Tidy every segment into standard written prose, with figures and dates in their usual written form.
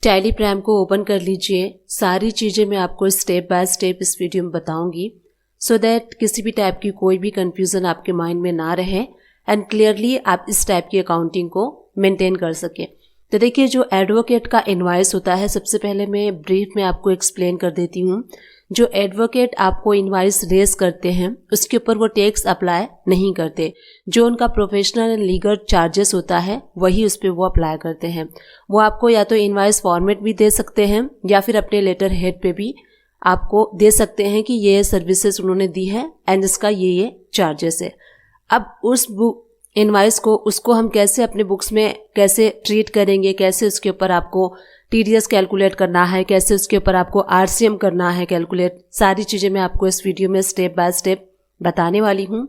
Tally prime को open कर लीजिए। सारी चीज़ें मैं आपको स्टेप बाय स्टेप इस वीडियो में बताऊंगी सो दैट किसी भी टाइप की कोई भी कंफ्यूजन आपके माइंड में ना रहे एंड क्लियरली आप इस टाइप की अकाउंटिंग को मेंटेन कर सकें। तो देखिए, जो एडवोकेट का इनवॉइस होता है, सबसे पहले मैं ब्रीफ में आपको एक्सप्लेन कर देती हूँ। जो एडवोकेट आपको इनवॉइस रेज करते हैं उसके ऊपर वो टैक्स अप्लाई नहीं करते। जो उनका प्रोफेशनल एंड लीगल चार्जेस होता है वही उस पर वो अप्लाई करते हैं। वो आपको या तो इनवॉइस फॉर्मेट भी दे सकते हैं या फिर अपने लेटर हेड पे भी आपको दे सकते हैं कि ये सर्विसेज उन्होंने दी है एंड इसका ये चार्जेस है। अब उस बुक इनवॉइस को उसको हम कैसे अपने बुक्स में कैसे ट्रीट करेंगे, कैसे उसके ऊपर आपको टीडीएस कैलकुलेट करना है, कैसे उसके ऊपर आपको आरसीएम करना है कैलकुलेट, सारी चीज़ें मैं आपको इस वीडियो में स्टेप बाय स्टेप बताने वाली हूँ।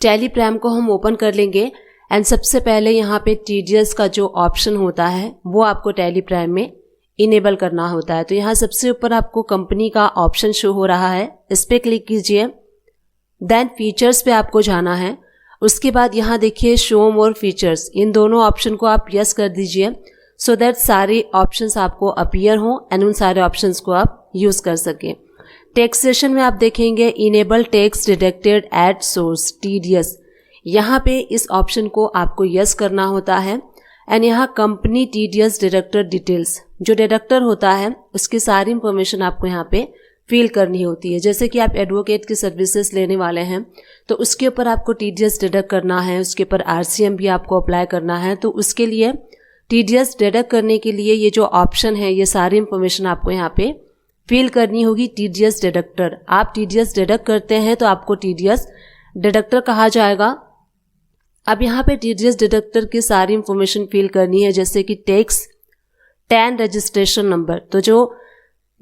टैली प्राइम को हम ओपन कर लेंगे एंड सबसे पहले यहाँ पे टीडीएस का जो ऑप्शन होता है वो आपको टैली प्राइम में इनेबल करना होता है। तो यहाँ सबसे ऊपर आपको कंपनी का ऑप्शन शो हो रहा है, इस पर क्लिक कीजिए। देन फीचर्स पे आपको जाना है। उसके बाद यहाँ देखिए शो मोर फीचर्स, इन दोनों ऑप्शन को आप यस कर दीजिए सो दैट सारे ऑप्शंस आपको अपीयर हों एंड उन सारे ऑप्शंस को आप यूज़ कर सकें। टैक्सेशन में आप देखेंगे enable tax deducted at source TDS, यहाँ पे इस ऑप्शन को आपको यस करना होता है। एंड यहाँ कंपनी टीडीएस डिडक्टर डिटेल्स, जो डिडक्टर होता है उसकी सारी इंफॉर्मेशन आपको यहाँ पे फिल करनी होती है। जैसे कि आप एडवोकेट की सर्विसेज लेने वाले हैं तो उसके ऊपर आपको टीडीएस डिडक्ट करना है, उसके ऊपर आरसीएम भी आपको अप्लाई करना है। तो उसके लिए टीडीएस डिडक्ट करने के लिए ये जो ऑप्शन है ये सारी इंफॉर्मेशन आपको यहाँ पे फिल करनी होगी। टीडीएस डिडक्टर, आप टीडीएस डिडक्ट करते हैं तो आपको टीडीएस डिडक्टर कहा जाएगा। अब यहाँ पे टीडीएस डिडक्टर की सारी इंफॉर्मेशन फिल करनी है, जैसे कि टैक्स टैन रजिस्ट्रेशन नंबर। तो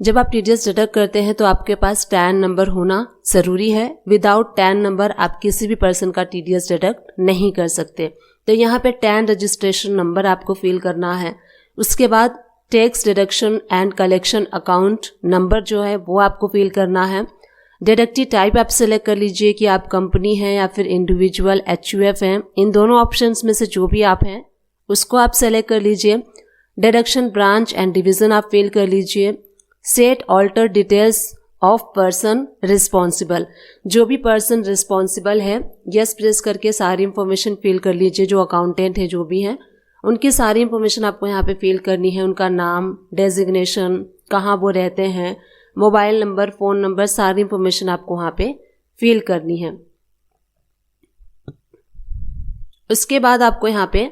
जब आप टीडीएस डिडक्ट करते हैं तो आपके पास टैन नंबर होना ज़रूरी है। विदाउट टैन नंबर आप किसी भी पर्सन का टीडीएस डिडक्ट नहीं कर सकते। तो यहाँ पे टैन रजिस्ट्रेशन नंबर आपको फिल करना है। उसके बाद tax deduction and collection account number जो है वो आपको फिल करना है। डिडक्टिव टाइप आप सेलेक्ट कर लीजिए कि आप कंपनी हैं या फिर इंडिविजुअल एचयूएफ हैं। इन दोनों ऑप्शंस में से जो भी आप हैं उसको आप सेलेक्ट कर लीजिए। डिडक्शन ब्रांच एंड डिवीज़न आप फिल कर लीजिए। Set alter details of person responsible, जो भी पर्सन रिस्पॉन्सिबल है यस प्रेस करके सारी इंफॉर्मेशन फिल कर लीजिए। जो अकाउंटेंट है जो भी हैं उनकी सारी इंफॉर्मेशन आपको यहाँ पे फिल करनी है। उनका नाम, डेजिग्नेशन, कहाँ वो रहते हैं, मोबाइल नंबर, फ़ोन नंबर, सारी इंफॉर्मेशन आपको वहाँ पे फिल करनी है। उसके बाद आपको यहाँ पे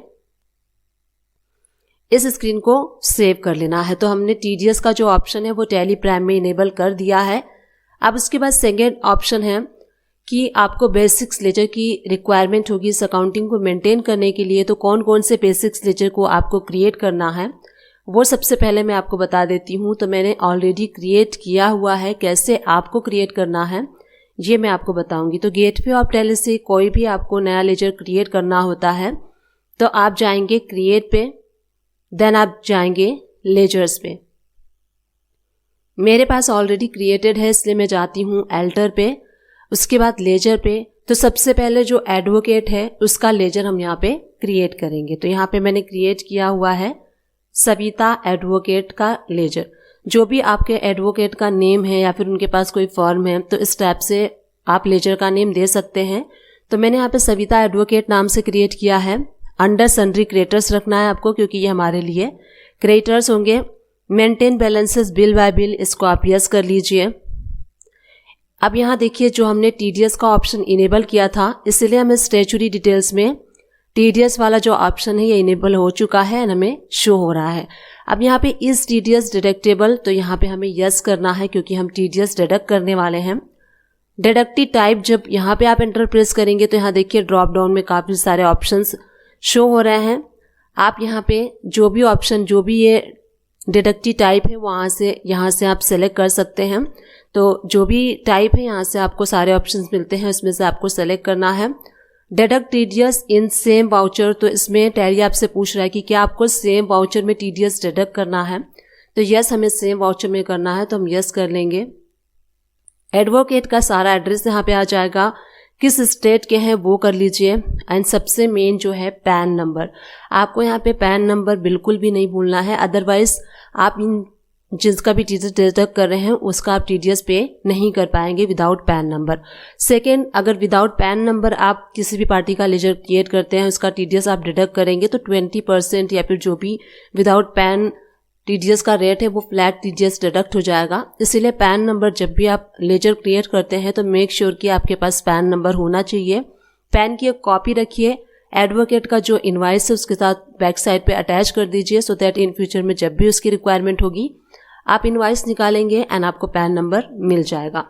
इस स्क्रीन को सेव कर लेना है। तो हमने टीडीएस का जो ऑप्शन है वो टैली प्राइम में इनेबल कर दिया है। अब उसके बाद सेकेंड ऑप्शन है कि आपको बेसिक्स लेजर की रिक्वायरमेंट होगी इस अकाउंटिंग को मेंटेन करने के लिए। तो कौन कौन से बेसिक्स लेजर को आपको क्रिएट करना है वो सबसे पहले मैं आपको बता देती हूँ। तो मैंने ऑलरेडी क्रिएट किया हुआ है, कैसे आपको क्रिएट करना है ये मैं आपको बताऊंगी। तो गेटवे ऑफ टैली से कोई भी आपको नया लेजर क्रिएट करना होता है तो आप जाएंगे क्रिएट पे, देन आप जाएंगे लेजर्स पे। मेरे पास ऑलरेडी क्रिएटेड है इसलिए मैं जाती हूँ एल्टर पे, उसके बाद लेजर पे। तो सबसे पहले जो एडवोकेट है उसका लेजर हम यहाँ पे क्रिएट करेंगे। तो यहाँ पे मैंने क्रिएट किया हुआ है सविता एडवोकेट का लेजर। जो भी आपके एडवोकेट का नेम है या फिर उनके पास कोई फॉर्म है तो इस टाइप से आप लेजर का नेम दे सकते हैं। तो मैंने यहाँ पे सविता एडवोकेट नाम से क्रिएट किया है। अंडर सन्ड्री क्रेडिटर्स रखना है आपको क्योंकि ये हमारे लिए क्रेडिटर्स होंगे। Maintain balances bill bye bill, इसको आप यस कर लीजिए। अब यहाँ देखिए जो हमने टीडीएस का ऑप्शन इनेबल किया था इसलिए हमें स्टैच्यूटरी डिटेल्स में टीडीएस वाला जो ऑप्शन है ये इनेबल हो चुका है और हमें शो हो रहा है। अब यहाँ पे इज टीडीएस डिडक्टेबल, तो यहाँ पे हमें यस करना है क्योंकि हम टीडीएस डिडक्ट करने वाले हैं। डिडक्टिव टाइप, जब यहाँ पे आप एंटर प्रेस करेंगे तो यहाँ देखिए ड्रॉप डाउन में काफ़ी सारे ऑप्शंस शो हो रहे हैं। आप यहाँ पे जो भी ऑप्शन, जो भी ये डिडक्टिव टाइप है यहाँ से आप सेलेक्ट कर सकते हैं। तो जो भी टाइप है यहाँ से आपको सारे ऑप्शंस मिलते हैं, उसमें से आपको सेलेक्ट करना है। Deduct TDS in same voucher, तो इसमें टैली आपसे पूछ रहा है कि क्या आपको सेम वाउचर में टीडीएस डिडक्ट करना है। तो यस, हमें सेम वाउचर में करना है तो हम यस कर लेंगे। एडवोकेट का सारा एड्रेस यहाँ पे आ जाएगा। किस स्टेट के हैं वो कर लीजिए। एंड सबसे मेन जो है पैन नंबर, आपको यहाँ पे पैन नंबर बिल्कुल भी नहीं भूलना है, अदरवाइज आप इन जिसका भी टीडीएस डिडक्ट कर रहे हैं उसका आप टीडीएस पे नहीं कर पाएंगे विदाउट पैन नंबर। सेकेंड, अगर विदाउट पैन नंबर आप किसी भी पार्टी का लेजर क्रिएट करते हैं उसका टीडीएस आप डिडक्ट करेंगे तो 20% या फिर जो भी विदाउट पैन टीडीएस का रेट है वो फ्लैट टीडीएस डिडक्ट हो जाएगा। इसीलिए पैन नंबर जब भी आप लेजर क्रिएट करते हैं तो मेक श्योर कि आपके पास पैन नंबर होना चाहिए। पैन की एक कॉपी रखिए, एडवोकेट का जो इनवाइस है उसके साथ बैक साइड पे अटैच कर दीजिए, सो दैट इन फ्यूचर में जब भी उसकी रिक्वायरमेंट होगी आप इनवाइस निकालेंगे एंड आपको पैन नंबर मिल जाएगा।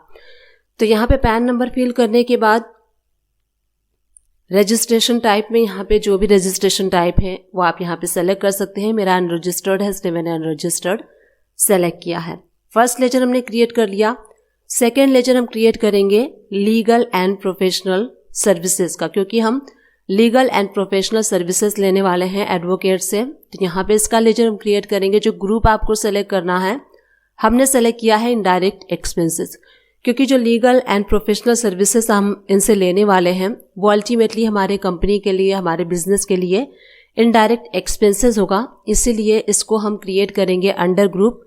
तो यहाँ पे पैन नंबर फिल करने के बाद रजिस्ट्रेशन टाइप में यहाँ पे जो भी रजिस्ट्रेशन टाइप है वो आप यहाँ पे सेलेक्ट कर सकते हैं। मेरा अनरजिस्टर्ड है इसलिए मैंने अनरजिस्टर्ड सेलेक्ट किया है। फर्स्ट लेजर हमने क्रिएट कर लिया। सेकेंड लेजर हम क्रिएट करेंगे लीगल एंड प्रोफेशनल सर्विसेज का, क्योंकि हम लीगल एंड प्रोफेशनल सर्विसेज लेने वाले हैं एडवोकेट से। तो यहाँ पे इसका लेजर हम क्रिएट करेंगे। जो ग्रुप आपको सेलेक्ट करना है हमने सेलेक्ट किया है इनडायरेक्ट एक्सपेंसेस, क्योंकि जो लीगल एंड प्रोफेशनल सर्विसेज हम इनसे लेने वाले हैं वो अल्टीमेटली हमारे कंपनी के लिए, हमारे बिजनेस के लिए इनडायरेक्ट एक्सपेंसेस होगा। इसीलिए इसको हम क्रिएट करेंगे अंडर ग्रुप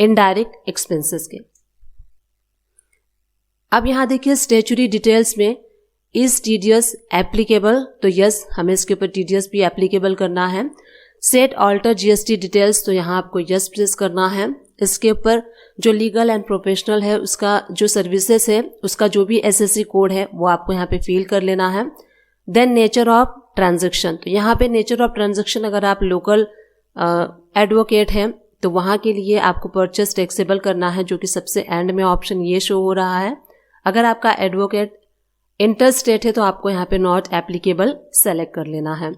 इनडायरेक्ट एक्सपेंसेस के। अब यहाँ देखिए स्टैट्यूटरी डिटेल्स में इज टीडीएस एप्लीकेबल, तो यस हमें इसके ऊपर टीडीएस भी एप्लीकेबल करना है। सेट ऑल्टर जीएसटी डिटेल्स, तो यहाँ आपको यस प्रेस करना है। इसके ऊपर जो लीगल एंड प्रोफेशनल है उसका जो सर्विसेज है उसका जो भी एसएससी कोड है वो आपको यहाँ पे फिल कर लेना है। देन नेचर ऑफ ट्रांजैक्शन, तो यहाँ पे नेचर ऑफ ट्रांजैक्शन अगर आप लोकल एडवोकेट हैं तो वहाँ के लिए आपको परचेस टैक्सेबल करना है, जो कि सबसे एंड में ऑप्शन ये शो हो रहा है। अगर आपका एडवोकेट इंटर स्टेट है तो आपको यहाँ पे नॉट एप्लीकेबल सेलेक्ट कर लेना है।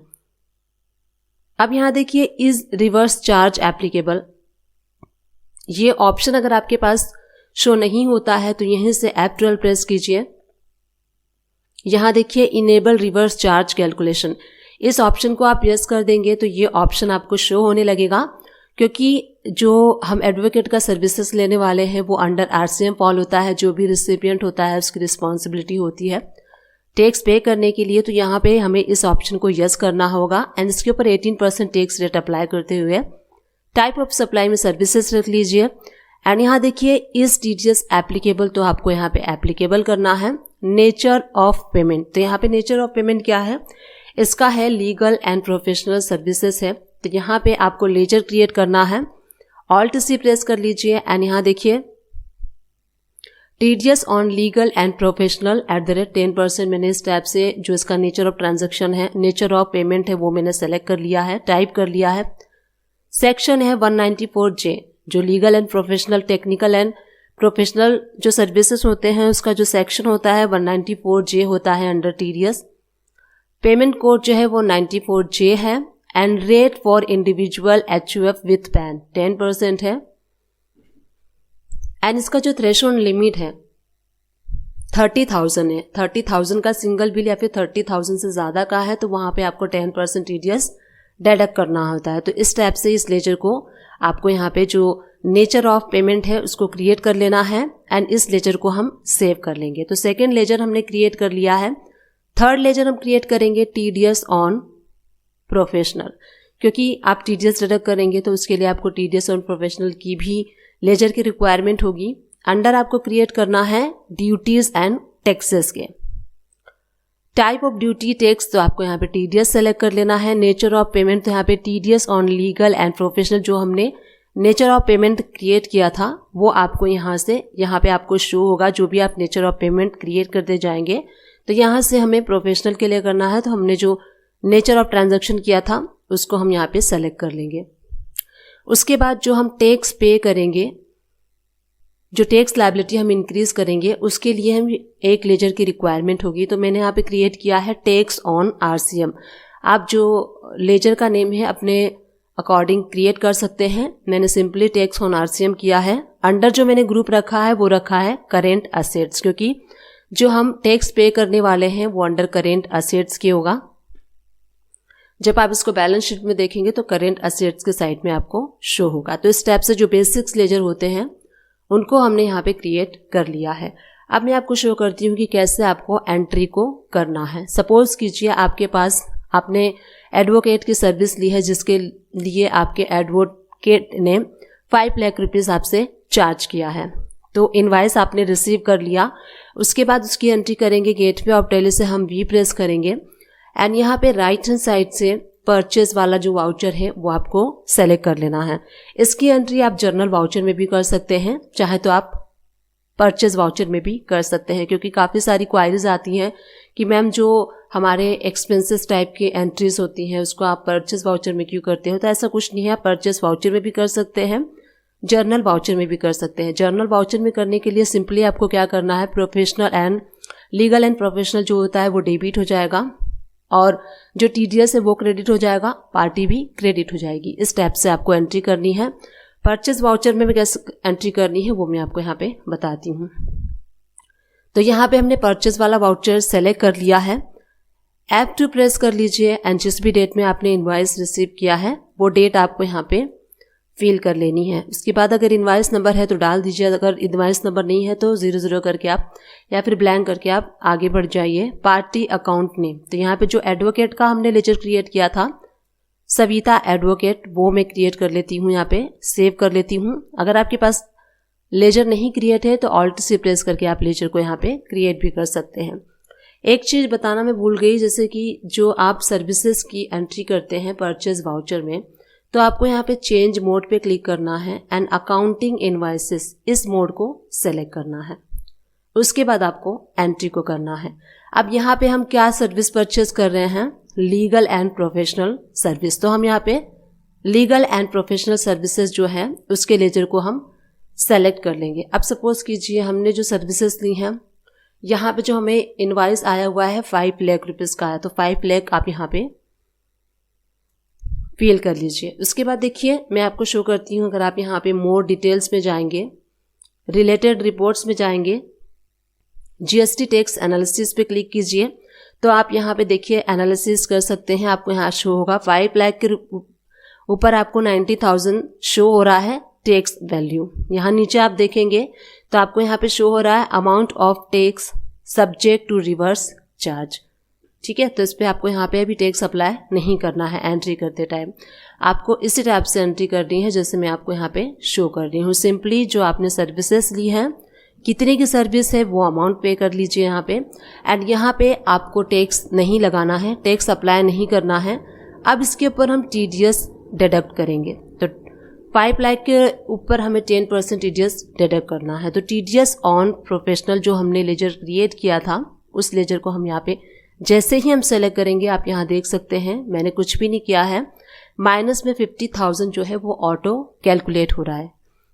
अब यहाँ देखिए इज रिवर्स चार्ज एप्लीकेबल, ये ऑप्शन अगर आपके पास शो नहीं होता है तो यहीं से F12 प्रेस कीजिए। यहाँ देखिए इनेबल रिवर्स चार्ज कैलकुलेशन, इस ऑप्शन को आप यस कर देंगे तो ये ऑप्शन आपको शो होने लगेगा, क्योंकि जो हम एडवोकेट का सर्विसेज लेने वाले हैं वो अंडर आरसीएम फॉल होता है। जो भी रिसिपिएंट होता है उसकी रिस्पॉन्सिबिलिटी होती है टैक्स पे करने के लिए। तो यहाँ पे हमें इस ऑप्शन को यस करना होगा एंड इसके ऊपर 18% टैक्स रेट अप्लाई करते हुए टाइप ऑफ सप्लाई में सर्विसेज रख लीजिए। एंड यहाँ देखिए इज टीडीएस एप्लीकेबल, तो आपको यहाँ पे एप्लीकेबल करना है। नेचर ऑफ पेमेंट, तो यहाँ पे नेचर ऑफ पेमेंट क्या है, इसका है लीगल एंड प्रोफेशनल सर्विसेज है। तो यहाँ पे आपको लेजर क्रिएट करना है, ऑल्ट सी प्रेस कर लीजिए एंड यहाँ देखिए TDS on legal and professional @10%। मैंने इस टैब से जो इसका नेचर ऑफ ट्रांजैक्शन है, नेचर ऑफ पेमेंट है, वो मैंने सेलेक्ट कर लिया है, टाइप कर लिया है। सेक्शन है 194J, जो legal and professional technical and professional जो सर्विसेज होते हैं उसका जो सेक्शन होता है 194J होता है अंडर टीडीएस। पेमेंट कोड जो है वो 94J है and rate for individual HUF with pan 10% है। एंड इसका जो थ्रेशोल्ड लिमिट है 30,000 है। 30,000 का सिंगल बिल या फिर 30,000 से ज़्यादा का है तो वहाँ पे आपको 10% टीडीएस डिडक्ट करना होता है। तो इस टाइप से इस लेजर को आपको यहाँ पे जो नेचर ऑफ पेमेंट है उसको क्रिएट कर लेना है एंड इस लेजर को हम सेव कर लेंगे। तो सेकेंड लेजर हमने क्रिएट कर लिया है। थर्ड लेजर हम क्रिएट करेंगे टीडीएस ऑन प्रोफेशनल, क्योंकि आप टीडीएस डिडक्ट करेंगे तो उसके लिए आपको टीडीएस ऑन प्रोफेशनल की भी लेजर की रिक्वायरमेंट होगी। अंडर आपको क्रिएट करना है ड्यूटीज एंड टैक्सेस के। टाइप ऑफ ड्यूटी टैक्स, तो आपको यहाँ पे टीडीएस सेलेक्ट कर लेना है। नेचर ऑफ पेमेंट, तो यहाँ पे TDS on legal and professional जो हमने नेचर ऑफ पेमेंट क्रिएट किया था वो आपको यहाँ पे आपको शो होगा। जो भी आप नेचर ऑफ पेमेंट क्रिएट करते जाएंगे तो यहाँ से हमें प्रोफेशनल के लिए करना है, तो हमने जो नेचर ऑफ ट्रांजैक्शन किया था उसको हम यहाँ पे सेलेक्ट कर लेंगे। उसके बाद जो हम टैक्स पे करेंगे, जो टैक्स लायबिलिटी हम इंक्रीज करेंगे उसके लिए हम एक लेजर की रिक्वायरमेंट होगी। तो मैंने यहाँ पे क्रिएट किया है टैक्स ऑन आरसीएम। आप जो लेजर का नेम है अपने अकॉर्डिंग क्रिएट कर सकते हैं। मैंने सिंपली टैक्स ऑन आरसीएम किया है। अंडर जो मैंने ग्रुप रखा है वो रखा है करेंट असेट्स, क्योंकि जो हम टैक्स पे करने वाले हैं वो अंडर करेंट असेट्स के होगा। जब आप इसको बैलेंस शीट में देखेंगे तो करेंट असेट्स के साइड में आपको शो होगा। तो इस टाइप से जो बेसिक्स लेजर होते हैं उनको हमने यहाँ पे क्रिएट कर लिया है। अब मैं आपको शो करती हूँ कि कैसे आपको एंट्री को करना है। सपोज कीजिए आपके पास आपने एडवोकेट की सर्विस ली है, जिसके लिए आपके एडवोकेट ने 5 लाख रुपीज़ आपसे चार्ज किया है। तो इनवाइस आपने रिसीव कर लिया, उसके बाद उसकी एंट्री करेंगे। गेटवे ऑफ दिल्ली से हम वी प्रेस करेंगे एंड यहाँ पे राइट हैंड साइड से परचेज वाला जो वाउचर है वो आपको सेलेक्ट कर लेना है। इसकी एंट्री आप जर्नल वाउचर में भी कर सकते हैं, चाहे तो आप परचेज वाउचर में भी कर सकते हैं, क्योंकि काफ़ी सारी क्वायरीज आती हैं कि मैम जो हमारे एक्सपेंसेस टाइप की एंट्रीज होती हैं उसको आप परचेज वाउचर में क्यों करते हो। तो ऐसा कुछ नहीं है, आप परचेज वाउचर में भी कर सकते हैं, जर्नल वाउचर में भी कर सकते हैं। जर्नल वाउचर में करने के लिए सिंपली आपको क्या करना है, professional and legal and professional जो होता है वो डेबिट हो जाएगा और जो TDS है वो क्रेडिट हो जाएगा, पार्टी भी क्रेडिट हो जाएगी। इस टाइप से आपको एंट्री करनी है। परचेज वाउचर में कैसे एंट्री करनी है वो मैं आपको यहाँ पे बताती हूँ। तो यहाँ पे हमने परचेज वाला वाउचर सेलेक्ट कर लिया है। ऐप टू प्रेस कर लीजिए एंड जिस भी डेट में आपने इनवाइस रिसीव किया है वो डेट आपको यहाँ पे फिल कर लेनी है। उसके बाद अगर इनवाइस नंबर है तो डाल दीजिए, अगर इनवाइस नंबर नहीं है तो 00 करके आप या फिर ब्लैंक करके आप आगे बढ़ जाइए। पार्टी अकाउंट नेम, तो यहाँ पे जो एडवोकेट का हमने लेजर क्रिएट किया था सविता एडवोकेट, वो मैं क्रिएट कर लेती हूँ, यहाँ पे सेव कर लेती हूँ। अगर आपके पास लेजर नहीं क्रिएट है तो ऑल्ट से प्रेस करके आप लेजर को यहाँ पे क्रिएट भी कर सकते हैं। एक चीज़ बताना मैं भूल गई, जैसे कि जो आप सर्विसेज की एंट्री करते हैं परचेज वाउचर में, तो आपको यहाँ पे चेंज मोड पे क्लिक करना है एंड अकाउंटिंग इनवाइसेस इस मोड को सेलेक्ट करना है। उसके बाद आपको एंट्री को करना है। अब यहाँ पे हम क्या सर्विस परचेज कर रहे हैं, लीगल एंड प्रोफेशनल सर्विस। तो हम यहाँ पे लीगल एंड प्रोफेशनल सर्विसेज जो है उसके लेजर को हम सेलेक्ट कर लेंगे। अब सपोज कीजिए हमने जो सर्विसेज ली हैं, यहाँ पे जो हमें इनवाइस आया हुआ है 5 लाख रुपीज़ का है, तो 5 लाख आप यहाँ पे फिल कर लीजिए। उसके बाद देखिए मैं आपको शो करती हूँ, अगर आप यहाँ पे मोर डिटेल्स में जाएंगे, रिलेटेड रिपोर्ट्स में जाएंगे, GST टैक्स एनालिसिस पे क्लिक कीजिए, तो आप यहाँ पे देखिए एनालिसिस कर सकते हैं। आपको यहाँ शो होगा 5 लाख के ऊपर आपको 90,000 शो हो रहा है टैक्स वैल्यू। यहाँ नीचे आप देखेंगे तो आपको यहाँ पे शो हो रहा है amount of tax subject to reverse charge. ठीक है, तो इस पर आपको यहाँ पे अभी टैक्स अप्लाई नहीं करना है एंट्री करते टाइम। आपको इसी टाइप से एंट्री करनी है जैसे मैं आपको यहाँ पे शो कर रही हूँ। सिंपली जो आपने सर्विसेज ली हैं, कितने की सर्विस है वो अमाउंट पे कर लीजिए यहाँ पे एंड यहाँ पे आपको टैक्स नहीं लगाना है, टैक्स अप्लाई नहीं करना है। अब इसके ऊपर हम TDS डिडक्ट करेंगे, तो 5 लाख के ऊपर हमें 10% TDS डिडक्ट करना है। तो TDS ऑन प्रोफेशनल जो हमने लेजर क्रिएट किया था उस लेजर को हम यहाँ पे जैसे ही हम सेलेक्ट करेंगे, आप यहाँ देख सकते हैं मैंने कुछ भी नहीं किया है, माइनस में 50,000 जो है वो ऑटो कैलकुलेट हो रहा है।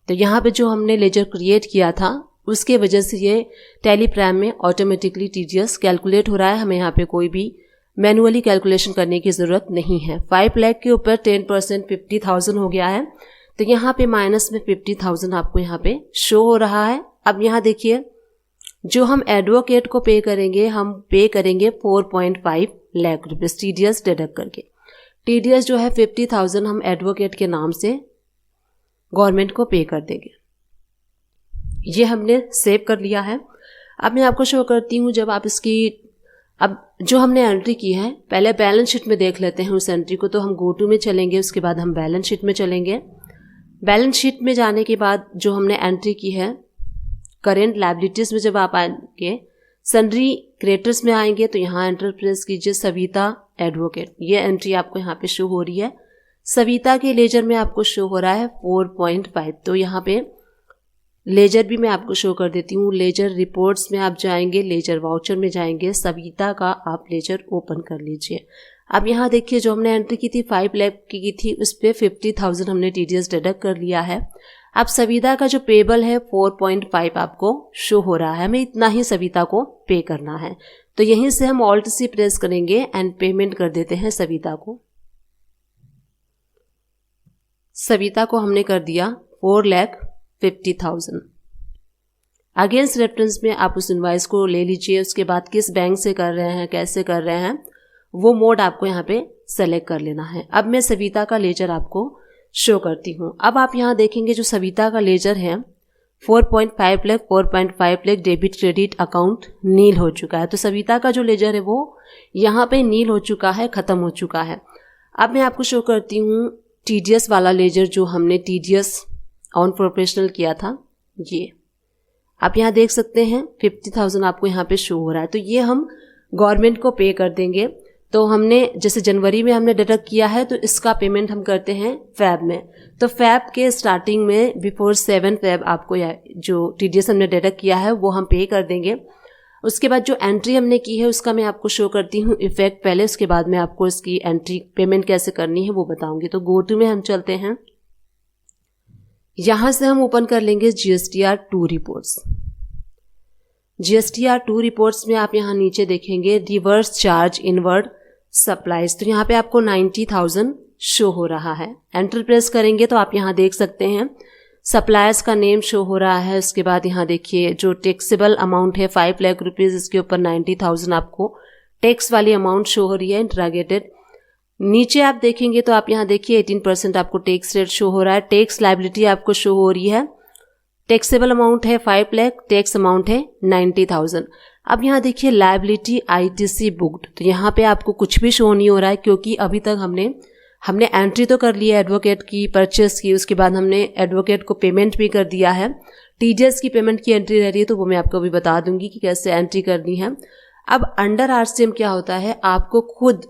तो यहाँ पे जो हमने लेजर क्रिएट किया था उसके वजह से ये टैली प्राइम में ऑटोमेटिकली TDS कैलकुलेट हो रहा है। हमें यहाँ पे कोई भी मैनुअली कैलकुलेशन करने की ज़रूरत नहीं है। 5 लाख के ऊपर 10% 50,000 हो गया है, तो यहाँ पे माइनस में 50,000 आपको यहाँ पे शो हो रहा है। अब यहाँ देखिए जो हम एडवोकेट को पे करेंगे, हम पे करेंगे 4.5 लाख रुपीज़ TDS डिडक्ट करके। TDS जो है 50,000 हम एडवोकेट के नाम से गवर्नमेंट को पे कर देंगे। ये हमने सेव कर लिया है। अब मैं आपको शो करती हूँ जब आप इसकी, अब जो हमने एंट्री की है पहले बैलेंस शीट में देख लेते हैं उस एंट्री को। तो हम गो टू में चलेंगे, उसके बाद हम बैलेंस शीट में चलेंगे। बैलेंस शीट में जाने के बाद जो हमने एंट्री की है करेंट लायबिलिटीज में जब आप आएंगे, सन्ड्री क्रेडिटर्स में आएंगे तो यहाँ एंटर प्रेस कीजिए सविता एडवोकेट। ये एंट्री आपको यहाँ पे शो हो रही है। सविता के लेजर में आपको शो हो रहा है 4.5। तो यहाँ पे लेजर भी मैं आपको शो कर देती हूँ। लेजर रिपोर्ट्स में आप जाएंगे, लेजर वाउचर में जाएंगे, सविता का आप लेजर ओपन कर लीजिए। अब यहाँ देखिए जो हमने एंट्री की थी 5 लाख की थी, उस पर 50,000 हमने TDS डिडक्ट कर लिया है। अब सविता का जो पेबल है 4.5 आपको शो हो रहा है, हमें इतना ही सविता को पे करना है। तो यहीं से हम ऑल्ट सी प्रेस करेंगे एंड पेमेंट कर देते हैं सविता को। सविता को हमने कर दिया 4,50,000। अगेंस्ट रेफरेंस में आप उस इनवाइस को ले लीजिए। उसके बाद किस बैंक से कर रहे हैं, कैसे कर रहे हैं, वो मोड आपको यहाँ पे सेलेक्ट कर लेना है। अब मैं सविता का लेजर आपको शो करती हूँ। अब आप यहाँ देखेंगे जो सविता का लेजर है 4.5 लाख डेबिट क्रेडिट अकाउंट नील हो चुका है। तो सविता का जो लेजर है वो यहाँ पे नील हो चुका है, ख़त्म हो चुका है। अब मैं आपको शो करती हूँ TDS वाला लेजर जो हमने TDS ऑन प्रोफेशनल किया था। ये आप यहाँ देख सकते हैं 50,000 आपको यहाँ पे शो हो रहा है। तो ये हम गवर्नमेंट को पे कर देंगे। तो हमने जैसे जनवरी में हमने डिडक्ट किया है तो इसका पेमेंट हम करते हैं फैब में। तो फैब के स्टार्टिंग में बिफोर 7 फैब आपको जो TDS हमने डिडक्ट किया है वो हम पे कर देंगे। उसके बाद जो एंट्री हमने की है उसका मैं आपको शो करती हूँ इफेक्ट पहले, उसके बाद मैं आपको इसकी एंट्री पेमेंट कैसे करनी है वो बताऊंगी। तो गो टू में हम चलते हैं। यहाँ से हम ओपन कर लेंगे GSTR2 रिपोर्ट्स। GSTR2 रिपोर्ट्स में आप यहाँ नीचे देखेंगे रिवर्स चार्ज इनवर्ड सप्लाईज। तो यहाँ पे आपको 90,000 शो हो रहा है। एंटर प्रेस करेंगे तो आप यहाँ देख सकते हैं सप्लायर्स का नेम शो हो रहा है। उसके बाद यहाँ देखिए जो टैक्सेबल अमाउंट है 5 लाख रुपीज़, इसके ऊपर 90,000 आपको टैक्स वाली अमाउंट शो हो रही है इंट्रागेटेड। नीचे आप देखेंगे तो आप यहाँ देखिए 18% आपको टैक्स रेट शो हो रहा है। टैक्स लायबिलिटी आपको शो हो रही है। टैक्सेबल अमाउंट है 5 लाख, टैक्स अमाउंट है 90,000। अब यहाँ देखिए लायबिलिटी ITC बुक्ड। तो यहाँ पे आपको कुछ भी शो नहीं हो रहा है क्योंकि अभी तक हमने एंट्री तो कर ली है एडवोकेट की, परचेस की, उसके बाद हमने एडवोकेट को पेमेंट भी कर दिया है। TDS की पेमेंट की एंट्री रह रही है तो वो मैं आपको अभी बता दूंगी कि कैसे एंट्री करनी है। अब अंडर RCM क्या होता है, आपको खुद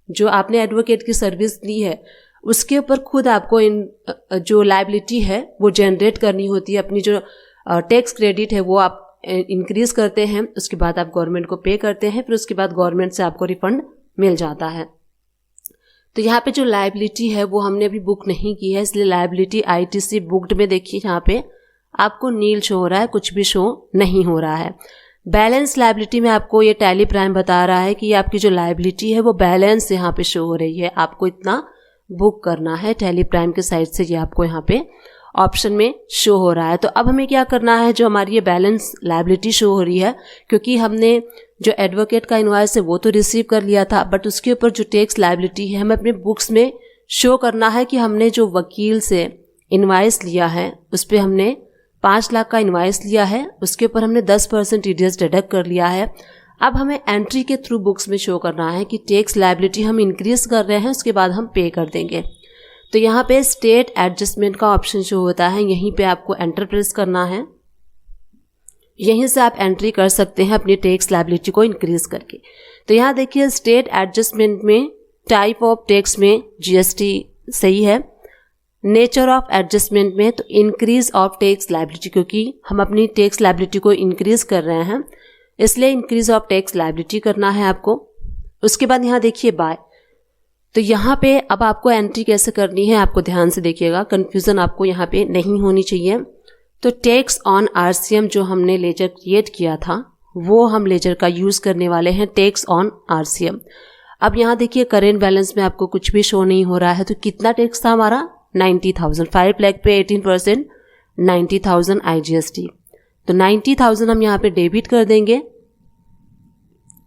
जो आपने एडवोकेट की सर्विस ली है उसके ऊपर खुद आपको जो लायबिलिटी है वो जनरेट करनी होती है। अपनी जो टैक्स क्रेडिट है वो आप इंक्रीज करते हैं, उसके बाद आप गवर्नमेंट को पे करते हैं, फिर उसके बाद गवर्नमेंट से आपको रिफंड मिल जाता है। तो यहाँ पे जो लायबिलिटी है वो हमने अभी बुक नहीं की है, इसलिए लायबिलिटी ITC बुक्ड में देखिए यहाँ पे आपको नील शो हो रहा है, कुछ भी शो नहीं हो रहा है। बैलेंस लायबिलिटी में आपको ये टैली प्राइम बता रहा है कि आपकी जो लायबिलिटी है वो बैलेंस यहाँ पे शो हो रही है, आपको इतना बुक करना है। टैली प्राइम के साइड से ये आपको यहाँ पे ऑप्शन में शो हो रहा है। तो अब हमें क्या करना है, जो हमारी ये बैलेंस लायबिलिटी शो हो रही है क्योंकि हमने जो एडवोकेट का इनवॉइस है वो तो रिसीव कर लिया था, बट उसके ऊपर जो टैक्स लायबिलिटी है हमें अपने बुक्स में शो करना है कि हमने जो वकील से इनवॉइस लिया है उस पर हमने 5 लाख का इनवॉइस लिया है, उसके ऊपर हमने 10% TDS डिडक्ट कर लिया है। अब हमें एंट्री के थ्रू बुक्स में शो करना है कि टैक्स लायबिलिटी हम इंक्रीज कर रहे हैं, उसके बाद हम पे कर देंगे। तो यहाँ पे स्टेट एडजस्टमेंट का ऑप्शन शो होता है, यहीं पे आपको एंटर प्रेस करना है। यहीं से आप एंट्री कर सकते हैं अपनी टैक्स लायबिलिटी को इंक्रीज करके। तो यहाँ देखिए स्टेट एडजस्टमेंट में टाइप ऑफ टैक्स में GST सही है, नेचर ऑफ एडजस्टमेंट में तो इंक्रीज ऑफ टैक्स लायबिलिटी, क्योंकि हम अपनी टैक्स लायबिलिटी को इंक्रीज कर रहे हैं इसलिए इंक्रीज ऑफ टैक्स लायबिलिटी करना है आपको। उसके बाद यहाँ देखिए बाय। तो यहाँ पे अब आपको एंट्री कैसे करनी है आपको ध्यान से देखिएगा, कंफ्यूजन आपको यहाँ पे नहीं होनी चाहिए। तो टैक्स ऑन RCM जो हमने लेजर क्रिएट किया था वो हम लेजर का यूज़ करने वाले हैं टैक्स ऑन RCM। अब यहाँ देखिए करेंट बैलेंस में आपको कुछ भी शो नहीं हो रहा है। तो कितना टैक्स था हमारा 90,000, 5 लाख पे 18% 90,000 IGST। तो 90,000 हम यहाँ पे डेबिट कर देंगे।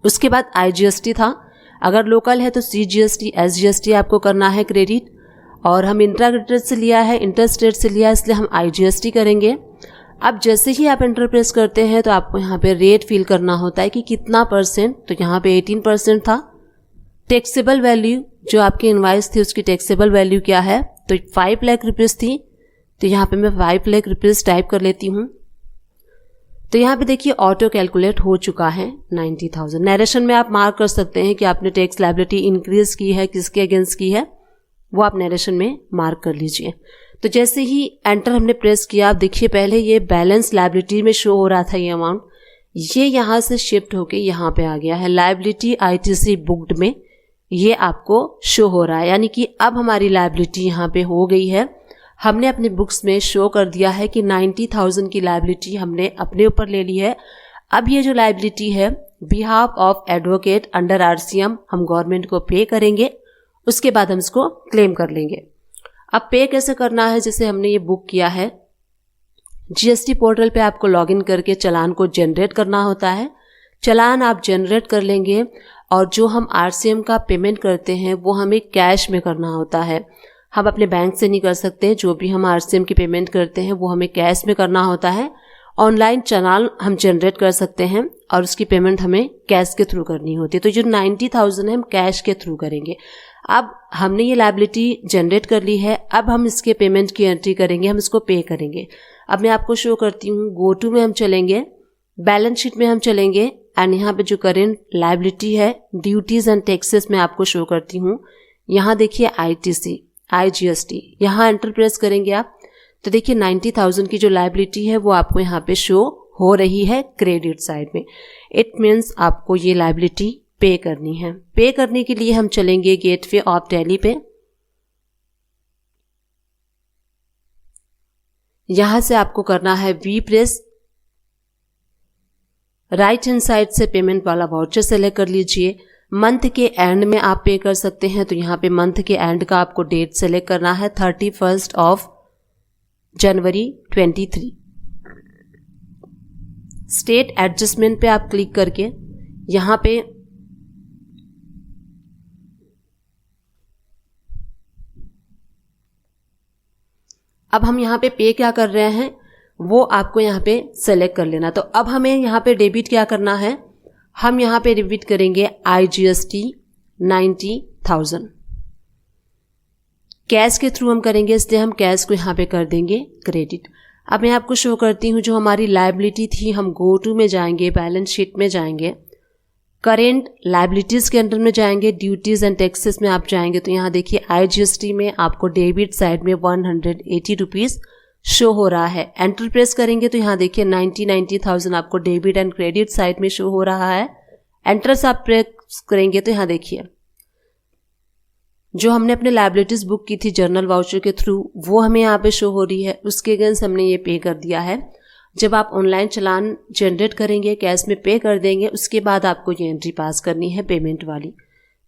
उसके बाद IGST था, अगर लोकल है तो CGST SGST आपको करना है क्रेडिट, और हम इंट्राग्रेटेड से लिया है, इंटरस्टेट से लिया है, इसलिए हम IGST करेंगे। अब जैसे ही आप एंटर प्रेस करते हैं तो आपको यहाँ पे रेट फिल करना होता है कि कितना %। तो यहाँ पे 18% था। टैक्सेबल वैल्यू जो आपकी इनवाइस थी उसकी टैक्सेबल वैल्यू क्या है, तो 5 लाख रुपीज़ थी। तो यहाँ पे मैं 5 लाख रुपीज़ टाइप कर लेती हूँ। तो यहाँ पे देखिए ऑटो कैलकुलेट हो चुका है 90,000। नरेशन में आप मार्क कर सकते हैं कि आपने टैक्स लायबिलिटी इंक्रीज की है, किसके अगेंस्ट की है, वो आप नरेशन में मार्क कर लीजिए। तो जैसे ही एंटर हमने प्रेस किया, आप देखिए पहले ये बैलेंस लायबिलिटी में शो हो रहा था ये अमाउंट, ये यहाँ से शिफ्ट होके यहाँ पे आ गया है लायबिलिटी ITC बुक्ड में, ये आपको शो हो रहा है। यानी कि अब हमारी लायबिलिटी यहाँ पे हो गई है, हमने अपने बुक्स में शो कर दिया है कि 90,000 की लायबिलिटी हमने अपने ऊपर ले ली है। अब ये जो लायबिलिटी है behalf of advocate under RCM हम गवर्नमेंट को पे करेंगे, उसके बाद हम इसको क्लेम कर लेंगे। अब पे कैसे करना है, जैसे हमने ये बुक किया है GST पोर्टल पे आपको लॉगिन करके चालान को जनरेट करना होता है। चालान आप जनरेट कर लेंगे और जो हम RCM का पेमेंट करते हैं वो हमें कैश में करना होता है। हम अपने बैंक से नहीं कर सकते। जो भी हम RCM की पेमेंट करते हैं वो हमें कैश में करना होता है। ऑनलाइन चालान हम जनरेट कर सकते हैं और उसकी पेमेंट हमें कैश के थ्रू करनी होती है। तो जो 90,000 है हम कैश के थ्रू करेंगे। अब हमने ये लायबिलिटी जनरेट कर ली है, अब हम इसके पेमेंट की एंट्री करेंगे, हम इसको पे करेंगे। अब मैं आपको शो करती हूँ, गो टू में हम चलेंगे, बैलेंस शीट में हम चलेंगे एंड यहाँ पे जो करेंट लायबिलिटी है ड्यूटीज एंड टैक्सेस में आपको शो करती हूँ। यहाँ देखिए ITC, IGST, यहाँ एंटर प्रेस करेंगे आप तो देखिए 90,000 की जो लायबिलिटी है वो आपको यहाँ पे शो हो रही है क्रेडिट साइड में। इट मीन्स आपको ये लायबिलिटी पे करनी है। पे करने के लिए हम चलेंगे गेटवे ऑफ टैली पे। यहां से आपको करना है V press, right hand side से पेमेंट वाला वाउचर सेलेक्ट कर लीजिए। मंथ के एंड में आप पे कर सकते हैं, तो यहाँ पे मंथ के एंड का आपको डेट सेलेक्ट करना है 31 ऑफ जनवरी 23। स्टेट एडजस्टमेंट पे आप क्लिक करके यहाँ पे अब हम यहाँ पे क्या कर रहे हैं वो आपको यहाँ पे सेलेक्ट कर लेना। तो अब हमें यहाँ पे डेबिट क्या करना है, हम यहाँ पे डेबिट करेंगे IGST 90,000। कैश के थ्रू हम करेंगे, इसलिए हम कैश को यहाँ पे कर देंगे क्रेडिट। अब मैं आपको शो करती हूँ जो हमारी लायबिलिटी थी, हम गो टू में जाएंगे, बैलेंस शीट में जाएंगे, करेंट लायबिलिटीज के अंडर में जाएंगे, ड्यूटीज एंड टैक्सेस में आप जाएंगे तो यहाँ देखिए IGST में आपको डेबिट साइड में 180 रुपीज शो हो रहा है। एंटर प्रेस करेंगे तो यहाँ देखिए 90,000 आपको डेबिट एंड क्रेडिट साइड में शो हो रहा है। एंटर से आप प्रेस करेंगे तो यहाँ देखिए जो हमने अपने लायबिलिटीज बुक की थी जर्नल वाउचर के थ्रू वो हमें यहाँ पे शो हो रही है, उसके अगेंस्ट हमने ये पे कर दिया है। जब आप ऑनलाइन चालान जनरेट करेंगे, कैश में पे कर देंगे, उसके बाद आपको ये एंट्री पास करनी है पेमेंट वाली।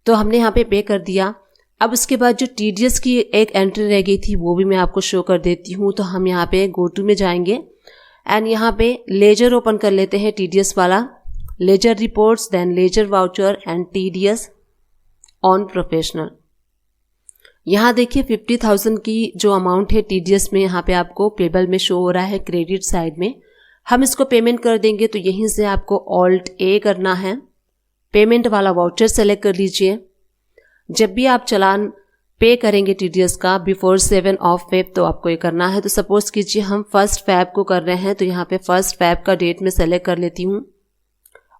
तो हमने यहाँ पे कर दिया। अब उसके बाद जो TDS की एक एंट्री रह गई थी वो भी मैं आपको शो कर देती हूँ। तो हम यहाँ पे गो टू में जाएंगे एंड यहाँ पे लेजर ओपन कर लेते हैं, TDS वाला, ledger reports, then ledger voucher and TDS on professional. यहाँ देखिए 50,000 की जो अमाउंट है TDS में यहाँ पे आपको पेबल में शो हो रहा है क्रेडिट साइड में। हम इसको पेमेंट कर देंगे तो यहीं से आपको Alt+A करना है, पेमेंट वाला वाउचर सेलेक्ट कर लीजिए। जब भी आप चालान पे करेंगे TDS का बिफोर 7 ऑफ फेब तो आपको ये करना है। तो सपोज कीजिए हम 1 फेब को कर रहे हैं तो यहाँ पे 1 फेब का डेट में सेलेक्ट कर लेती हूँ।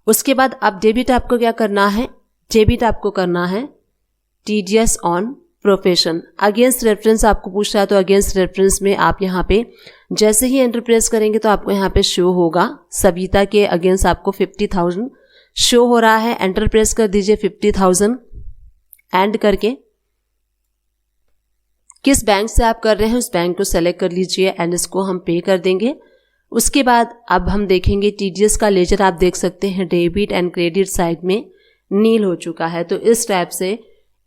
उसके बाद अब डेबिट आपको क्या करना है, डेबिट आपको करना है TDS on profession. Against reference आपको पूछ रहा है तो अगेंस्ट रेफरेंस में आप यहाँ पे जैसे ही एंटर प्रेस करेंगे तो आपको यहाँ पे शो होगा सविता के अगेंस्ट आपको 50,000 शो हो रहा है। एंटर प्रेस कर दीजिए 50,000 एंड करके किस बैंक से आप कर रहे हैं उस बैंक को सेलेक्ट कर लीजिए एंड इसको हम पे कर देंगे। उसके बाद अब हम देखेंगे TDS का लेजर आप देख सकते हैं डेबिट एंड क्रेडिट साइड में नील हो चुका है। तो इस टाइप से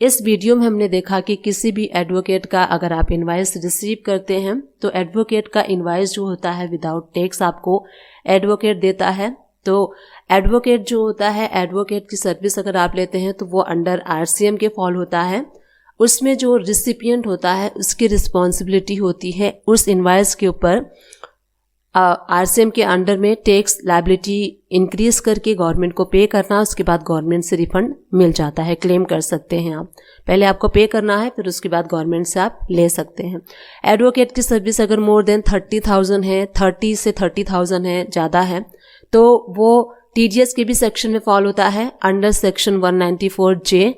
इस वीडियो में हमने देखा कि किसी भी एडवोकेट का अगर आप इनवॉइस रिसीव करते हैं तो एडवोकेट का इनवॉइस जो होता है विदाउट टैक्स आपको एडवोकेट देता है। तो एडवोकेट जो होता है, एडवोकेट की सर्विस अगर आप लेते हैं तो वो अंडर RCM के फॉल होता है। उसमें जो रिसिपिएंट होता है उसकी रिस्पॉन्सिबिलिटी होती है उस इनवॉइस के ऊपर RCM के अंडर में टैक्स लायबिलिटी इंक्रीज करके गवर्नमेंट को पे करना, उसके बाद गवर्नमेंट से रिफंड मिल जाता है, क्लेम कर सकते हैं आप। पहले आपको पे करना है फिर उसके बाद गवर्नमेंट से आप ले सकते हैं। एडवोकेट की सर्विस अगर मोर देन 30,000 है, 30 से 30,000 है, ज़्यादा है, तो वो TDS के भी सेक्शन में फॉल होता है अंडर सेक्शन 194J,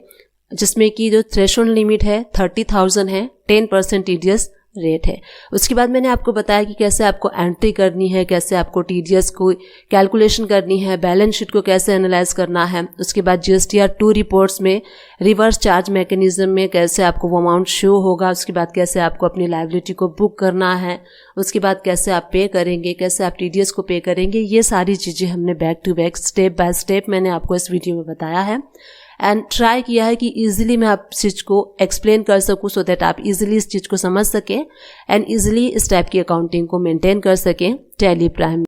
जिसमें कि जो थ्रेशोल्ड लिमिट है 30,000 है, 10% TDS रेट है। उसके बाद मैंने आपको बताया कि कैसे आपको एंट्री करनी है, कैसे आपको TDS को कैलकुलेशन करनी है, बैलेंस शीट को कैसे एनालाइज करना है। उसके बाद GSTR 2 रिपोर्ट्स में रिवर्स चार्ज मैकेनिज्म में कैसे आपको वो अमाउंट शो होगा। उसके बाद कैसे आपको अपनी लायबिलिटी को बुक करना है। उसके बाद कैसे आप पे करेंगे, कैसे आप TDS को पे करेंगे। ये सारी चीज़ें हमने back to back step by step मैंने आपको इस वीडियो में बताया है एंड ट्राई किया है कि इजीली मैं आप इस चीज़ को एक्सप्लेन कर सकूं सो दैट आप इजीली इस चीज़ को समझ सकें एंड इजीली इस टाइप की अकाउंटिंग को मेंटेन कर सकें टैली प्राइम।